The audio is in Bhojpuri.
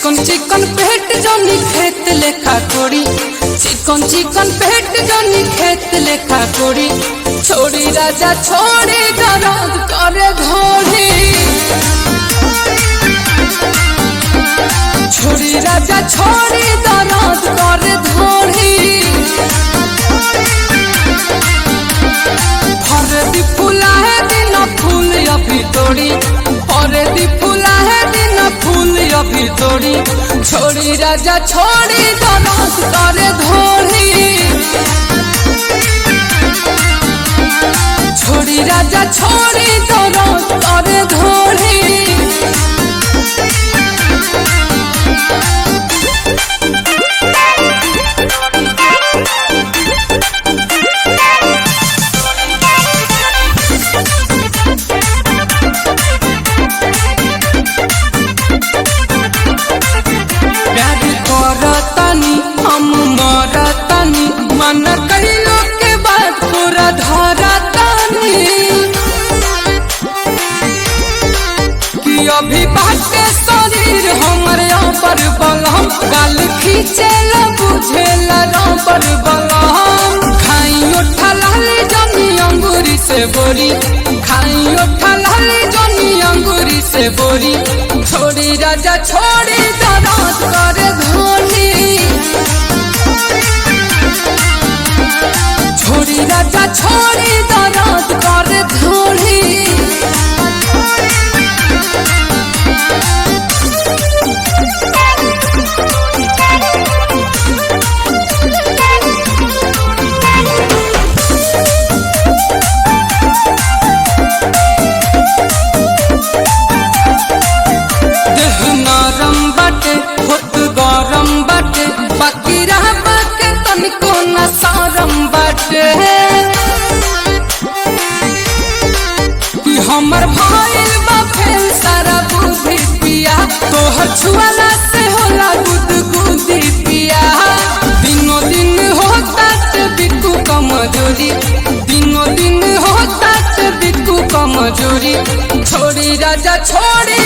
चिकन चिकन पेट जोनी खेत लेखा कोड़ी, चिकन चिकन पेट जोनी खेत लेखा कोड़ी। छोड़ी राजा छोड़ी दर्द करे घोड़ी, छोड़ी राजा छोड़ी दर्द करे घोड़ी। हरदी फूला है दिन फूल अभी तोड़ी, हरदी फूला है दिन फूल अभी तोड़ी। छोड़ी राजा छोड़ी दर्द करे घोड़ी, छोड़ी राजा छोड़ी दर्द करे घोड़ी। हम मरतानी मन कहिलो के बाद पूरा धरतानी कि अभी बाटे शरीर हमरे पर बलम। गाल खींचेला बुझेला पर बलम। खाई उठा लाली जनी अंगूरी से बोरी, खाई उठा लाली जनी अंगूरी से बोरी। छोड़ी राजा छोड़ी दर्द करे घोड़ी, छोड़ी राजा छोड़ी दर्द करे घोड़ी। देह नरम बाटे होत गरम बाटे, बाकी रह बाटे तनिको न शरम बाटे। कि हमर भाईल बा फेल सारा बुद्धि पिया, तोहर छुआला से होला गुदगुदी पिया। दिनों दिन होता ते बिकू कमजोरी, दिनों दिन होता ते बिकू कमजोरी। छोड़ी राजा छोड़ी